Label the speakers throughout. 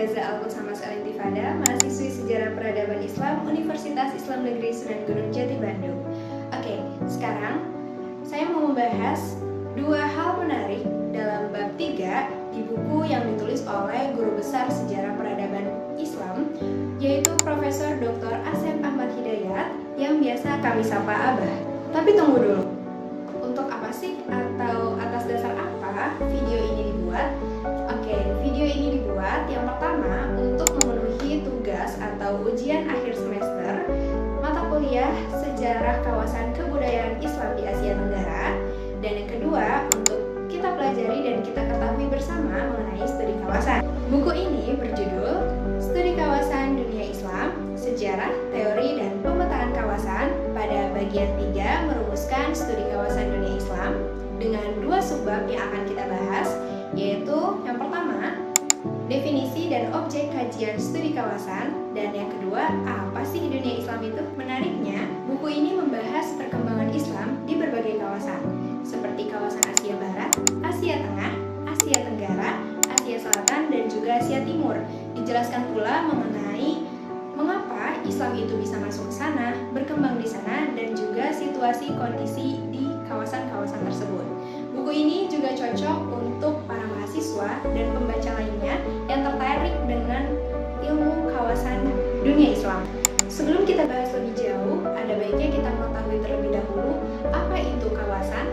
Speaker 1: Gaza Al-Qusama Al-Intifada, mahasiswi Sejarah Peradaban Islam Universitas Islam Negeri Sunan Gunung Jati Bandung. Oke, sekarang saya mau membahas dua hal menarik dalam bab 3 di buku yang ditulis oleh guru besar Sejarah Peradaban Islam, yaitu Profesor Dr. Asep Ahmad Hidayat yang biasa kami sapa Abah. Tapi tunggu dulu, untuk apa sih atau atas dasar apa video ini dibuat? Oke, video ini dibuat yang pertama untuk memenuhi tugas atau ujian akhir semester mata kuliah Sejarah Kawasan Kebudayaan Islam di Asia Tenggara, dan yang kedua untuk kita pelajari dan kita ketahui bersama mengenai studi kawasan. Buku ini berjudul Studi Kawasan Dunia Islam, Sejarah, Teori, dan Pemetaan Kawasan pada bagian 3 merumuskan studi kawasan dunia Islam dengan dua subbab yang akan kita bahas, yaitu yang pertama, definisi dan objek kajian studi kawasan, dan yang kedua, apa sih dunia Islam itu? Menariknya, buku ini membahas perkembangan Islam di berbagai kawasan, seperti kawasan Asia Barat, Asia Tengah, Asia Tenggara, Asia Selatan, dan juga Asia Timur. Dijelaskan pula mengenai mengapa Islam itu bisa masuk ke sana, berkembang di sana, dan juga situasi kondisi di kawasan-kawasan tersebut. Buku ini juga cocok untuk para mahasiswa dan pembaca lainnya yang tertarik dengan ilmu kawasan dunia Islam. Sebelum kita bahas lebih jauh, ada baiknya kita mengetahui terlebih dahulu apa itu kawasan.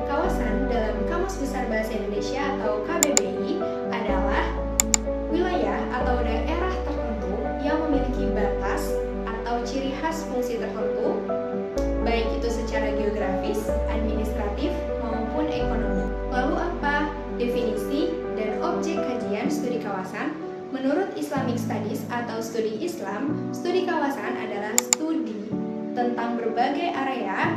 Speaker 1: Kawasan dalam Kamus Besar Bahasa Indonesia atau KBBI adalah wilayah atau daerah tertentu yang memiliki batas atau ciri khas fungsi tertentu, baik itu secara geografis, administratif, maupun ekonomi. Lalu apa definisi dan objek kajian studi kawasan? Menurut Islamic Studies atau studi Islam, studi kawasan adalah studi tentang berbagai area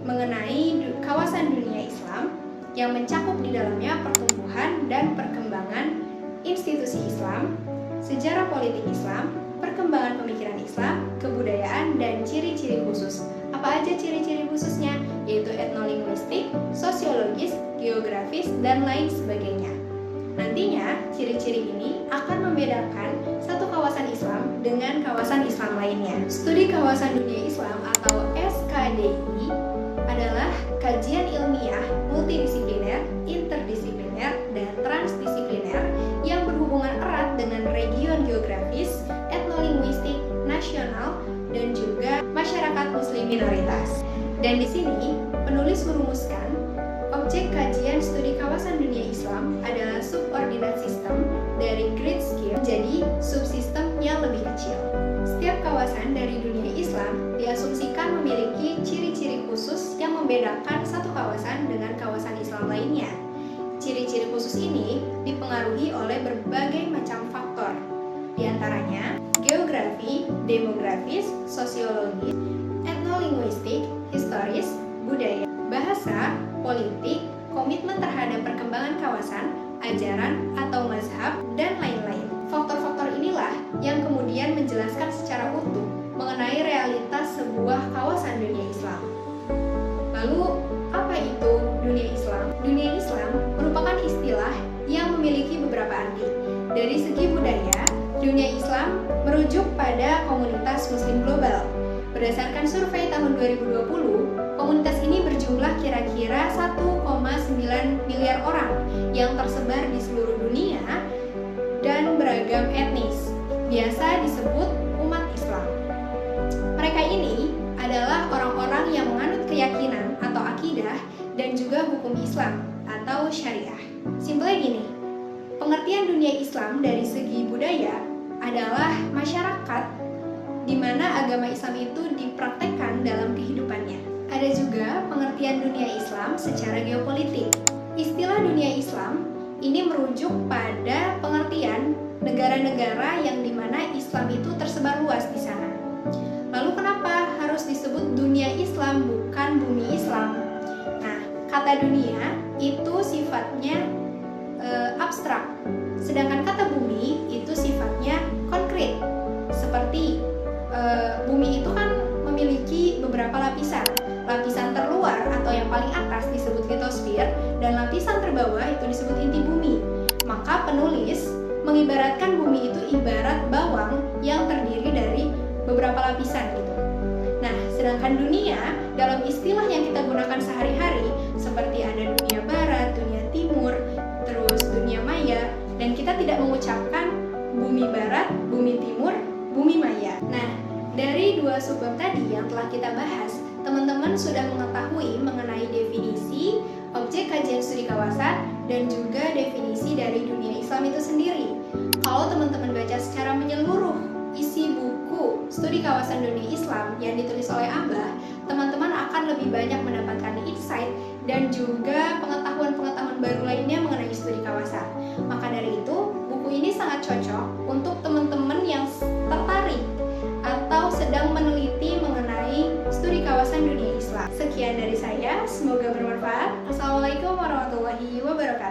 Speaker 1: mengenai kawasan dunia Islam yang mencakup di dalamnya pertumbuhan dan perkembangan institusi Islam, sejarah politik Islam, perkembangan pemikiran Islam, kebudayaan, dan ciri-ciri khusus. Apa aja ciri-ciri khususnya? Yaitu etnolinguistik, sosiologis, geografis, dan lain sebagainya. Nantinya, ciri-ciri ini akan membedakan satu kawasan Islam dengan kawasan Islam lainnya. Studi Kawasan Dunia Islam atau SKDI adalah kajian ilmiah multidisipliner, interdisipliner, dan transdisipliner yang berhubungan erat dengan region geografis, etnolinguistik, nasional, dan juga masyarakat muslim minoritas. Dan di sini, penulis merumuskan objek kajian studi kawasan dunia Islam adalah subordinate system dari great scale menjadi subsistem yang lebih kecil. Setiap kawasan dari dunia Islam diasumsikan memiliki ciri-ciri khusus yang membedakan satu kawasan dengan kawasan Islam lainnya. Ciri-ciri khusus ini dipengaruhi oleh berbagai macam faktor, di antaranya geografi, demografis, sosiologis, etnolinguistik, historis, budaya, bahasa, politik, komitmen terhadap perkembangan kawasan, ajaran atau mazhab, dan lain-lain. Faktor-faktor inilah yang kemudian menjelaskan secara utuh mengenai realitas sebuah kawasan dunia Islam. Lalu, apa itu dunia Islam? Dunia Islam merupakan istilah yang memiliki beberapa arti. Dari segi budaya, dunia Islam merujuk pada komunitas muslim global. Berdasarkan survei tahun 2020, komunitas ini berjumlah kira-kira 1,9 miliar orang yang tersebar di seluruh dunia dan beragam etnis, biasa disebut umat Islam. Mereka ini adalah orang-orang yang menganut keyakinan atau akidah dan juga hukum Islam atau syariah. Simpelnya gini, pengertian dunia Islam dari segi budaya adalah masyarakat di mana agama Islam itu dipraktekkan dalam kehidupannya. Ada juga pengertian dunia Islam secara geopolitik. Istilah dunia Islam ini merujuk pada pengertian negara-negara yang dimana Islam itu tersebar luas di sana. Lalu kenapa harus disebut dunia Islam bukan bumi Islam? Nah, kata dunia itu sifatnya abstrak, sedangkan kata bumi itu sifatnya konkret. Seperti bumi itu kan memiliki beberapa lapisan. Lapisan terluar atau yang paling atas disebut litosfer dan lapisan terbawah itu disebut inti bumi. Maka penulis mengibaratkan bumi itu ibarat bawang yang terdiri dari beberapa lapisan gitu. Nah, sedangkan dunia dalam istilah yang kita gunakan sehari-hari seperti ada dunia barat, dunia timur, terus dunia maya, dan kita tidak mengucapkan bumi barat, bumi timur, bumi maya. Nah, dari dua subbab tadi yang telah kita bahas, teman-teman sudah mengetahui mengenai definisi objek kajian studi kawasan dan juga definisi dari dunia Islam itu sendiri. Kalau teman-teman baca secara menyeluruh isi buku studi kawasan dunia Islam yang ditulis oleh Abah, teman-teman akan lebih banyak mendapatkan insight dan juga pengetahuan-pengetahuan baru lainnya mengenai studi kawasan. Maka dari itu, buku ini sangat cocok untuk teman-teman yang tertarik atau sedang meneliti mengenai studi kawasan dunia Islam. Sekian dari saya, semoga bermanfaat. Assalamualaikum warahmatullahi wabarakatuh.